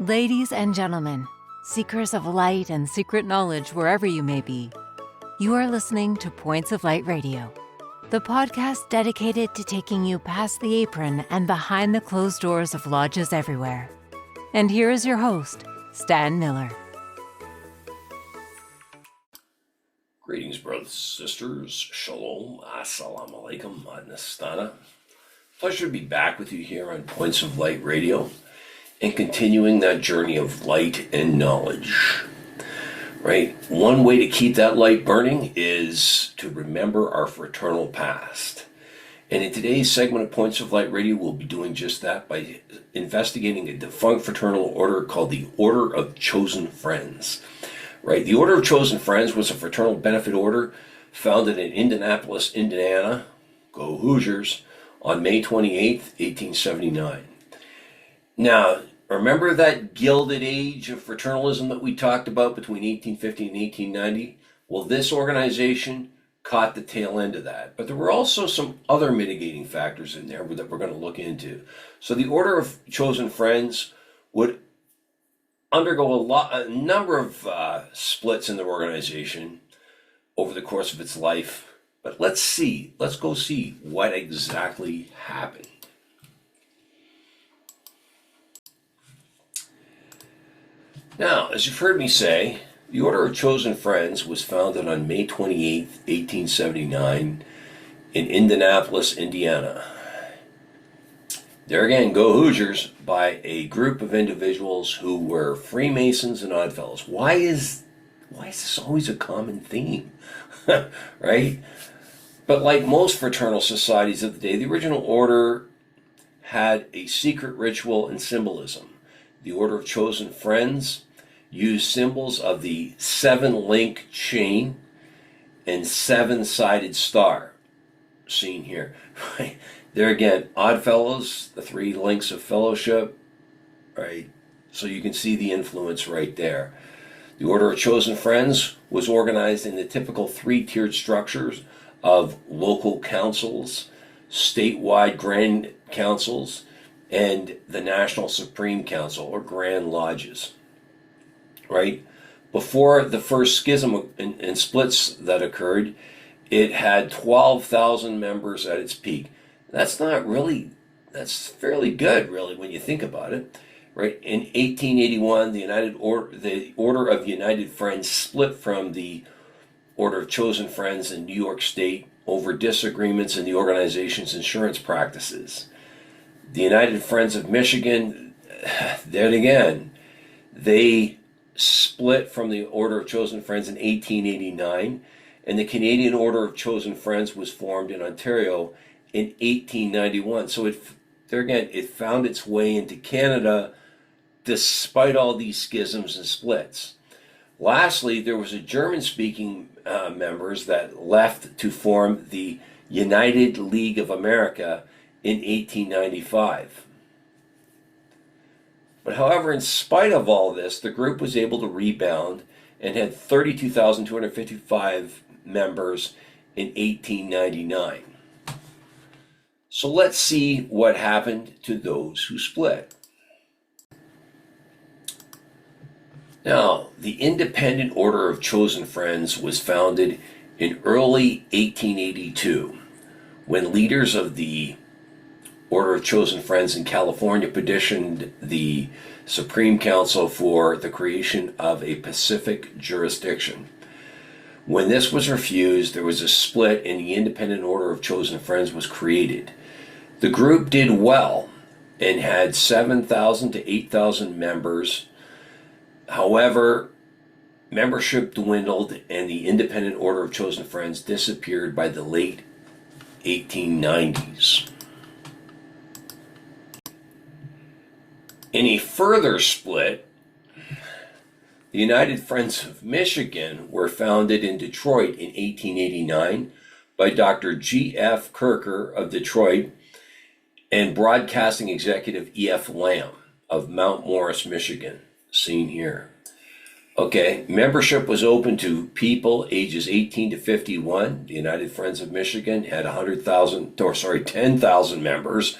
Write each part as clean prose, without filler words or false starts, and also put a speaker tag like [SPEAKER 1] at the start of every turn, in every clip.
[SPEAKER 1] Ladies and gentlemen, seekers of light and secret knowledge wherever you may be, you are listening to Points of Light Radio, the podcast dedicated to taking you past the apron and behind the closed doors of lodges everywhere. And here is your host, Stan Miller.
[SPEAKER 2] Greetings, brothers and sisters. Shalom. Assalamu alaikum. Adnastana. Pleasure to be back with you here on Points of Light Radio and continuing that journey of light and knowledge. Right? One way to keep that light burning is to remember our fraternal past. And in today's segment of Points of Light Radio, we'll be doing just that by investigating a defunct fraternal order called the Order of Chosen Friends. Right, the Order of Chosen Friends was a fraternal benefit order founded in Indianapolis, Indiana, go Hoosiers, on May 28th, 1879. Now, remember that gilded age of fraternalism that we talked about between 1850 and 1890? Well, this organization caught the tail end of that. But there were also some other mitigating factors in there that we're going to look into. So the Order of Chosen Friends would undergo a number of splits in the organization over the course of its life. But let's go see what exactly happened. Now, as you've heard me say, the Order of Chosen Friends was founded on May 28, 1879 in Indianapolis, Indiana. There again, go Hoosiers, by a group of individuals who were Freemasons and Oddfellows. Why is this always a common theme? Right? But like most fraternal societies of the day, the original order had a secret ritual and symbolism. The Order of Chosen Friends used symbols of the 7-link chain and 7-sided star, seen here. Right? There again, Oddfellows, the 3 links of fellowship, right? So you can see the influence right there. The Order of Chosen Friends was organized in the typical 3-tiered structures of local councils, statewide grand councils, and the National Supreme Council, or Grand Lodges, right? Before the first schism and splits that occurred, it had 12,000 members at its peak. That's fairly good, really, when you think about it, right? In 1881, the Order of United Friends split from the Order of Chosen Friends in New York State over disagreements in the organization's insurance practices. The United Friends of Michigan, then again, they split from the Order of Chosen Friends in 1889, and the Canadian Order of Chosen Friends was formed in Ontario in 1891. So it found its way into Canada despite all these schisms and splits. Lastly, there was a German-speaking members that left to form the United League of America in 1895. But however, in spite of all this, the group was able to rebound and had 32,255 members in 1899. So let's see what happened to those who split. Now, the Independent Order of Chosen Friends was founded in early 1882 when leaders of the Order of Chosen Friends in California petitioned the Supreme Council for the creation of a Pacific jurisdiction. When this was refused, there was a split and the Independent Order of Chosen Friends was created. The group did well and had 7,000 to 8,000 members. However, membership dwindled and the Independent Order of Chosen Friends disappeared by the late 1890s. In a further split, the United Friends of Michigan were founded in Detroit in 1889 by Dr. G.F. Kirker of Detroit and broadcasting executive E.F. Lamb of Mount Morris, Michigan, seen here. Okay, membership was open to people ages 18 to 51. The United Friends of Michigan had 10,000 members.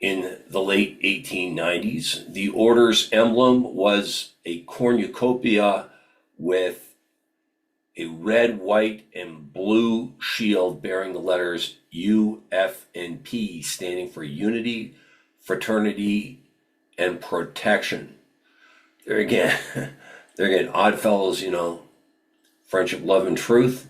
[SPEAKER 2] in the late 1890s. The order's emblem was a cornucopia with a red, white, and blue shield bearing the letters U, F, and P, standing for unity, fraternity, and protection. There again, odd fellows, friendship, love, and truth.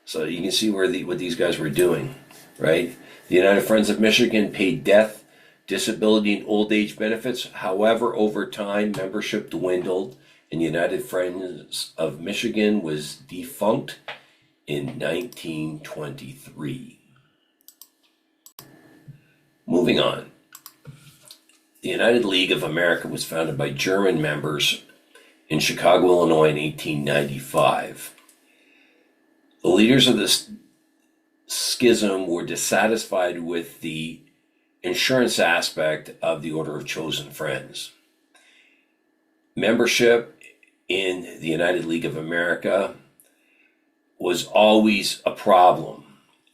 [SPEAKER 2] So you can see what these guys were doing, right? The United Friends of Michigan paid death, disability, and old age benefits. However, over time, membership dwindled, and United Friends of Michigan was defunct in 1923. Moving on. The United League of America was founded by German members in Chicago, Illinois in 1895. The leaders of this schism were dissatisfied with the insurance aspect of the Order of Chosen Friends. Membership in the United League of America was always a problem,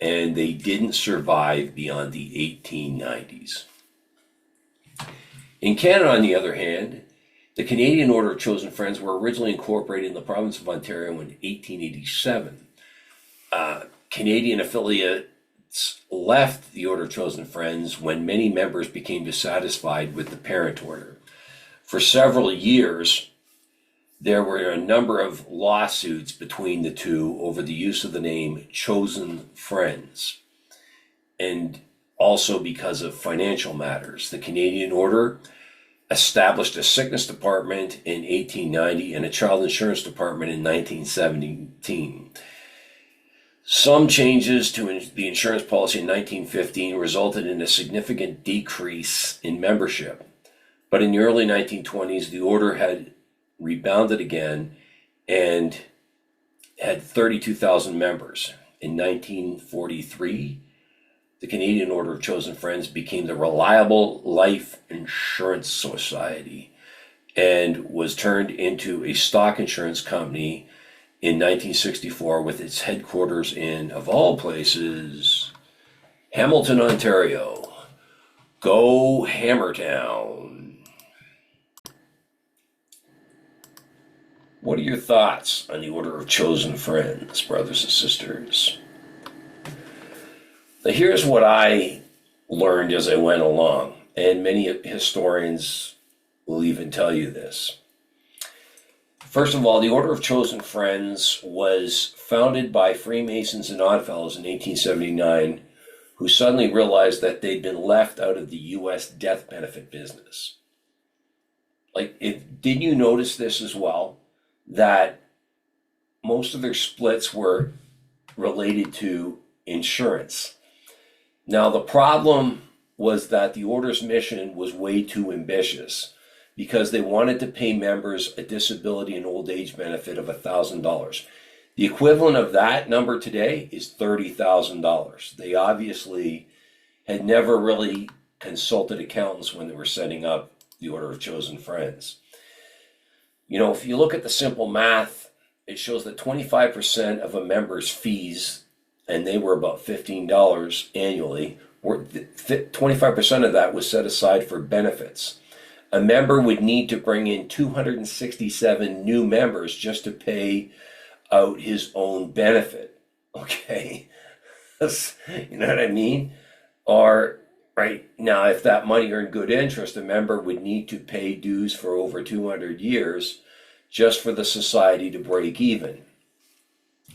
[SPEAKER 2] and they didn't survive beyond the 1890s. In Canada, on the other hand, the Canadian Order of Chosen Friends were originally incorporated in the province of Ontario in 1887. Canadian affiliates left the Order of Chosen Friends when many members became dissatisfied with the parent order. For several years, there were a number of lawsuits between the two over the use of the name Chosen Friends, and also because of financial matters. The Canadian Order established a sickness department in 1890 and a child insurance department in 1917. Some changes to the insurance policy in 1915 resulted in a significant decrease in membership. But in the early 1920s, the order had rebounded again and had 32,000 members. In 1943, the Canadian Order of Chosen Friends became the Reliable Life Insurance Society and was turned into a stock insurance company in 1964 with its headquarters in, of all places, Hamilton, Ontario. Go Hammertown. What are your thoughts on the Order of Chosen Friends, brothers and sisters? Now, here's what I learned as I went along, and many historians will even tell you this. First of all, the Order of Chosen Friends was founded by Freemasons and Oddfellows in 1879, who suddenly realized that they'd been left out of the U.S. death benefit business. Did you notice this as well? That most of their splits were related to insurance. Now, the problem was that the Order's mission was way too ambitious, because they wanted to pay members a disability and old age benefit of $1,000. The equivalent of that number today is $30,000. They obviously had never really consulted accountants when they were setting up the Order of Chosen Friends. If you look at the simple math, it shows that 25% of a member's fees, and they were about $15 annually, 25% of that was set aside for benefits. A member would need to bring in 267 new members just to pay out his own benefit. Okay? You know what I mean? Or, right now, if that money earned good interest, a member would need to pay dues for over 200 years just for the society to break even.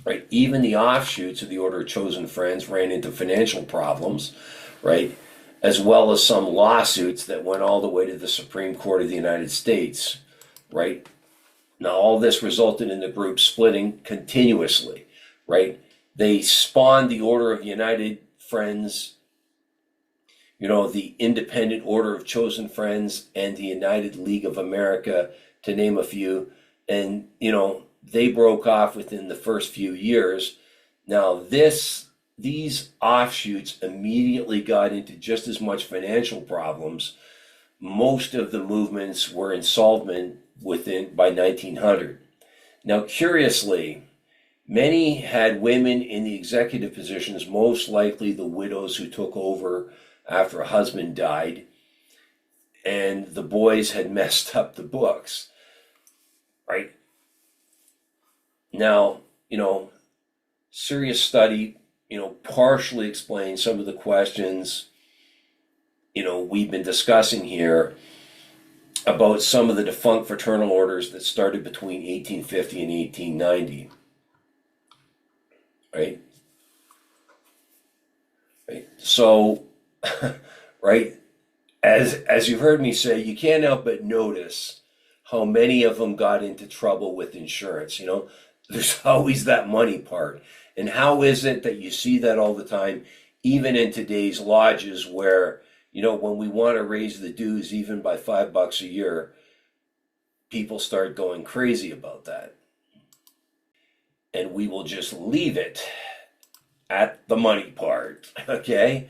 [SPEAKER 2] Right? Even the offshoots of the Order of Chosen Friends ran into financial problems, right? As well as some lawsuits that went all the way to the Supreme Court of the United States, right? Now, all this resulted in the group splitting continuously, right? They spawned the Order of United Friends, the Independent Order of Chosen Friends, and the United League of America, to name a few. And, they broke off within the first few years. Now, these offshoots immediately got into just as much financial problems. Most of the movements were insolvent by 1900. Now, curiously, many had women in the executive positions, most likely the widows who took over after a husband died. and the boys had messed up the books, right? Now, serious study, partially explains some of the questions, we've been discussing here about some of the defunct fraternal orders that started between 1850 and 1890, right? Right. So, right, as you heard me say, you can't help but notice how many of them got into trouble with insurance. There's always that money part. And how is it that you see that all the time, even in today's lodges where, when we want to raise the dues even by $5 a year, people start going crazy about that. And we will just leave it at the money part, okay?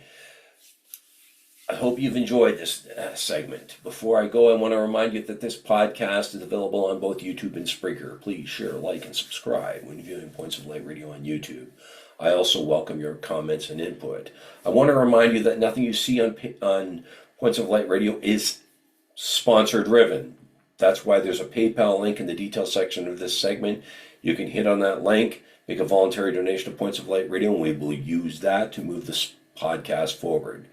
[SPEAKER 2] I hope you've enjoyed this segment. Before I go, I want to remind you that this podcast is available on both YouTube and Spreaker. Please share, like, and subscribe when viewing Points of Light Radio on YouTube. I also welcome your comments and input. I want to remind you that nothing you see on Points of Light Radio is sponsor-driven. That's why there's a PayPal link in the details section of this segment. You can hit on that link, make a voluntary donation to Points of Light Radio, and we will use that to move this podcast forward.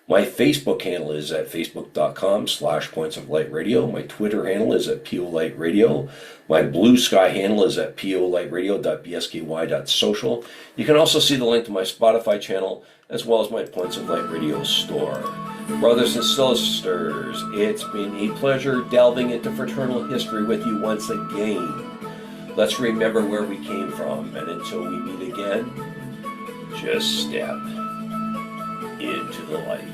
[SPEAKER 2] My Facebook handle is at facebook.com/Points of Light Radio. My Twitter handle is at PO Light Radio. My Bluesky handle is at polighteradio.bsky.social. You can also see the link to my Spotify channel as well as my Points of Light Radio store. Brothers and sisters, it's been a pleasure delving into fraternal history with you once again. Let's remember where we came from, and until we meet again, just step into the light.